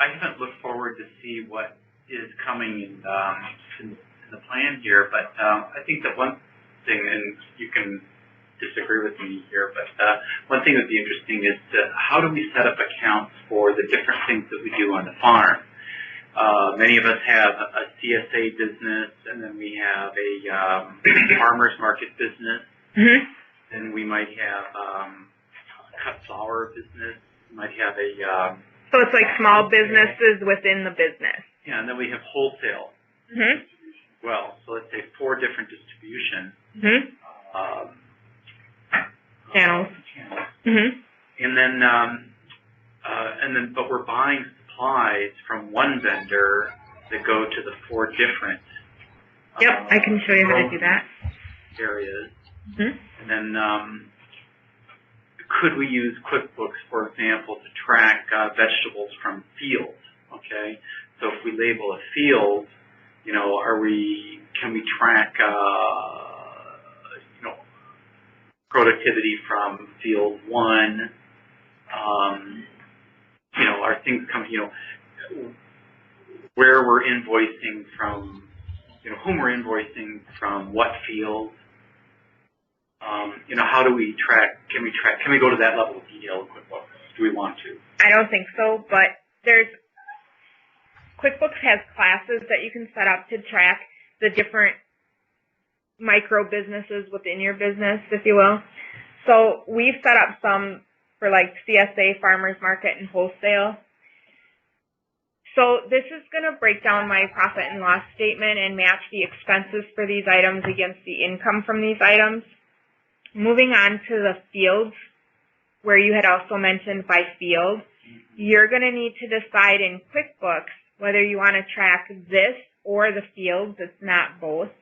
I haven't looked forward to see what is coming in the plan here, but I think that one thing, and you can disagree with me here, but one thing that would be interesting is how do we set up accounts for the different things that we do on the farm? Many of us have a CSA business, and then we have a farmer's market business, and we might have a cut flower business, we might have a... so it's like small businesses within the business. Yeah, and then we have wholesale. Well, so let's say 4 different distribution channels. And then, but we're buying supplies from one vendor that go to the 4 different. Yep, I can show you how to do that. Areas. And then, could we use QuickBooks, for example, to track vegetables from fields? Okay, so if we label a field, you know, can we track, you know, productivity from field 1? You know, are things coming, you know, where we're invoicing from, you know, whom we're invoicing from what field? You know, how do we track, can we go to that level of detail in QuickBooks? Do we want to? I don't think so, but QuickBooks has classes that you can set up to track the different micro businesses within your business, if you will. So we've set up some for like CSA, farmers market, and wholesale. So this is going to break down my profit and loss statement and match the expenses for these items against the income from these items. Moving on to the fields, where you had also mentioned by field, you're going to need to decide in QuickBooks whether you want to track this or the fields. It's not both.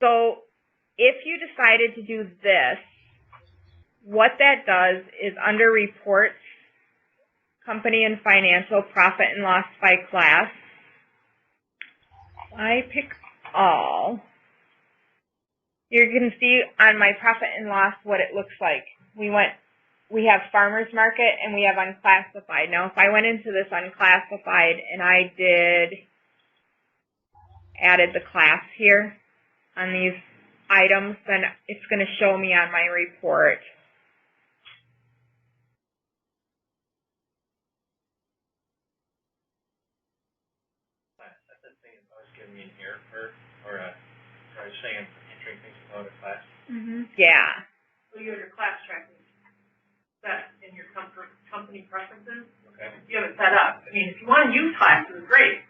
So if you decided to do this, what that does is under reports, company and financial, profit and loss by class, I pick all. You can see on my profit and loss what it looks like. We have farmers market and we have unclassified. Now if I went into this unclassified and I added the class here on these items, then it's going to show me on my report. That's the thing I was giving me an error, or I was saying entering things without a class. Yeah. So you have your class tracking set in your company preferences. Okay. You have it set up. I mean, if you want to use classes, great.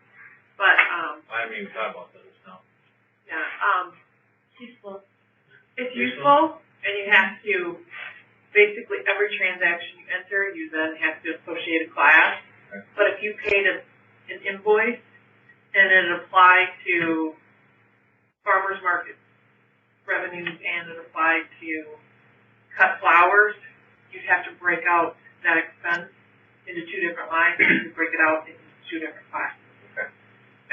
But I haven't even thought about this now. yeah, useful. It's useful, and you have to basically every transaction you enter, you then have to associate a class. Okay. But if you paid an invoice and it applied to farmers market revenues and it applied to cut flowers, you'd have to break out that expense into 2 different lines, and you could break it out into 2 different classes. Okay.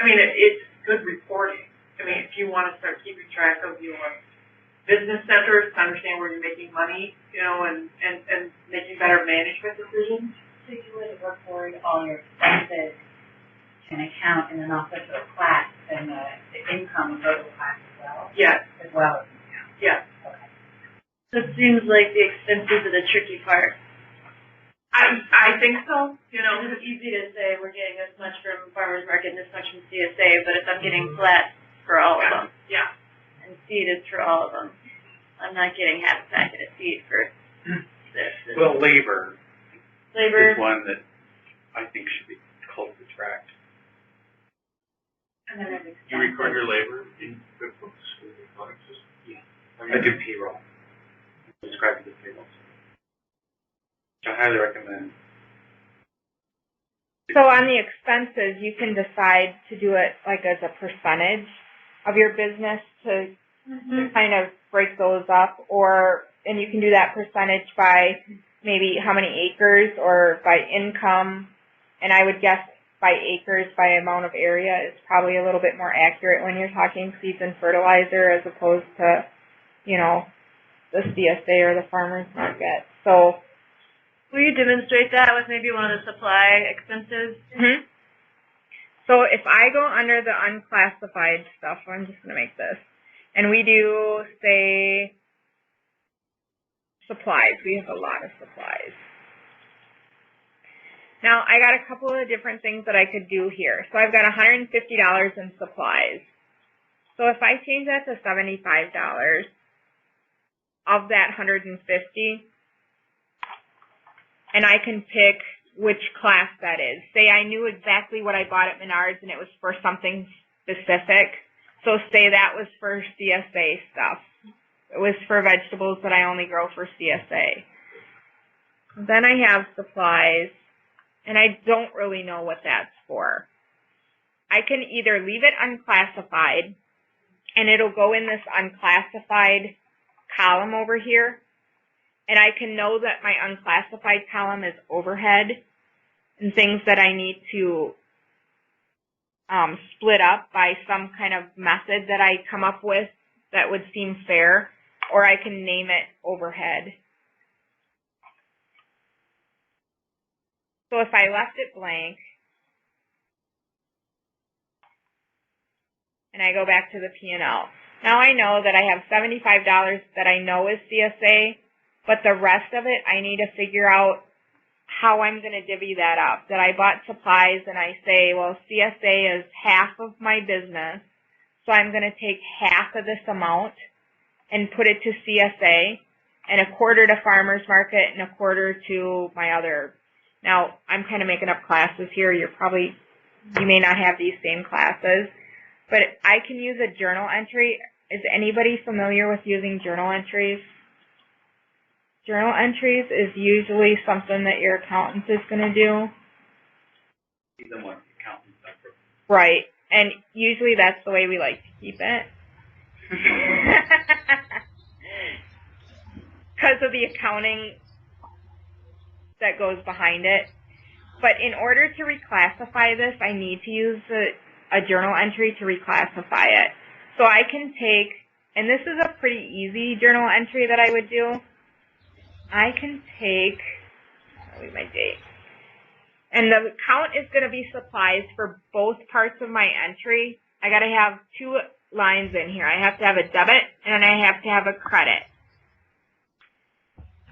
I mean, it's good reporting. I mean, if you want to start keeping track of your business centers to understand where you're making money, you know, and making better management decisions. So you would record all your expenses to an account and then also to a class, and the income would go to a class as well? Yes. As well as an account? Yes. Okay. So it seems like the expenses are the tricky part. I think so. You know, It's easy to say we're getting this much from farmers market and this much from CSA, but if I'm getting flat for all of them, yeah. and seed is for all of them, I'm not getting half a packet of seed for this. Well, labor Labor. is one that I think should be closely tracked. And then there's You record your labor in QuickBooks for the accounting system? Yeah. I do payroll. Subscribe to the payroll. Which I highly recommend. So on the expenses, you can decide to do it like as a percentage of your business to kind of break those up, and you can do that percentage by maybe how many acres or by income, and I would guess by acres, by amount of area is probably a little bit more accurate when you're talking seeds and fertilizer as opposed to, you know, the CSA or the farmer's market. So Will you demonstrate that with maybe one of the supply expenses? Mm-hmm. So if I go under the unclassified stuff, I'm just going to make this, and we do, say, supplies. We have a lot of supplies. Now, I got a couple of different things that I could do here. So I've got $150 in supplies. So if I change that to $75 of that $150, and I can pick which class that is. Say I knew exactly what I bought at Menards and it was for something specific. So say that was for CSA stuff. It was for vegetables that I only grow for CSA. Then I have supplies, and I don't really know what that's for. I can either leave it unclassified, and it'll go in this unclassified column over here, and I can know that my unclassified column is overhead and things that I need to split up by some kind of method that I come up with that would seem fair, or I can name it overhead. So if I left it blank, and I go back to the P&L, now I know that I have $75 that I know is CSA, but the rest of it I need to figure out how I'm going to divvy that up. That I bought supplies and I say, well, CSA is half of my business, so I'm going to take half of this amount and put it to CSA, and a quarter to farmers market and a quarter to my other. Now, I'm kind of making up classes here. You may not have these same classes, but I can use a journal entry. Is anybody familiar with using journal entries? Journal entries is usually something that your accountant is going to do. See them what the accountant's done for. Right, and usually that's the way we like to keep it. Because of the accounting that goes behind it. But in order to reclassify this, I need to use a journal entry to reclassify it. So I can take, and this is a pretty easy journal entry that I would do. I can take, I'll leave my date. And the count is going to be supplies for both parts of my entry. I got to have two lines in here. I have to have a debit and I have to have a credit.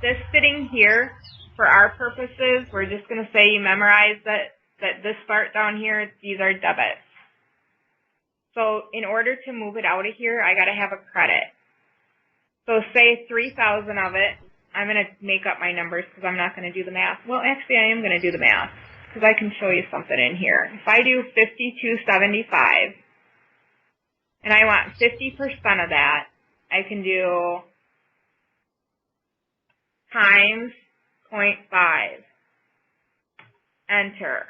This sitting here, for our purposes, we're just going to say you memorize that this part down here, these are debits. So in order to move it out of here, I got to have a credit. So say 3,000 of it. I'm going to make up my numbers because I'm not going to do the math. Well, actually, I am going to do the math because I can show you something in here. If I do 52.75 and I want 50% of that, I can do times 0.5. Enter.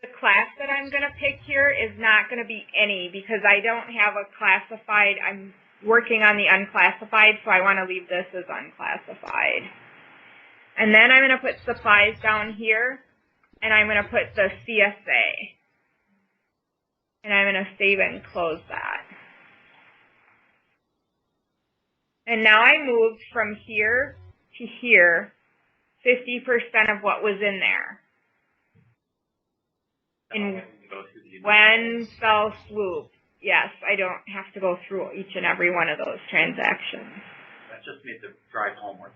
The class that I'm going to pick here is not going to be any because I don't have a classified. I'm working on the unclassified, so I want to leave this as unclassified. And then I'm going to put supplies down here, and I'm going to put the CSA. And I'm going to save and close that. And now I moved from here to here 50% of what was in there. In one fell swoop. Yes, I don't have to go through each and every one of those transactions. That just made the drive home worth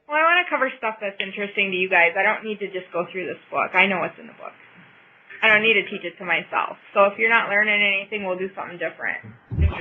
Well, I want to cover stuff that's interesting to you guys. I don't need to just go through this book. I know what's in the book. I don't need to teach it to myself. So if you're not learning anything, we'll do something different. Yeah.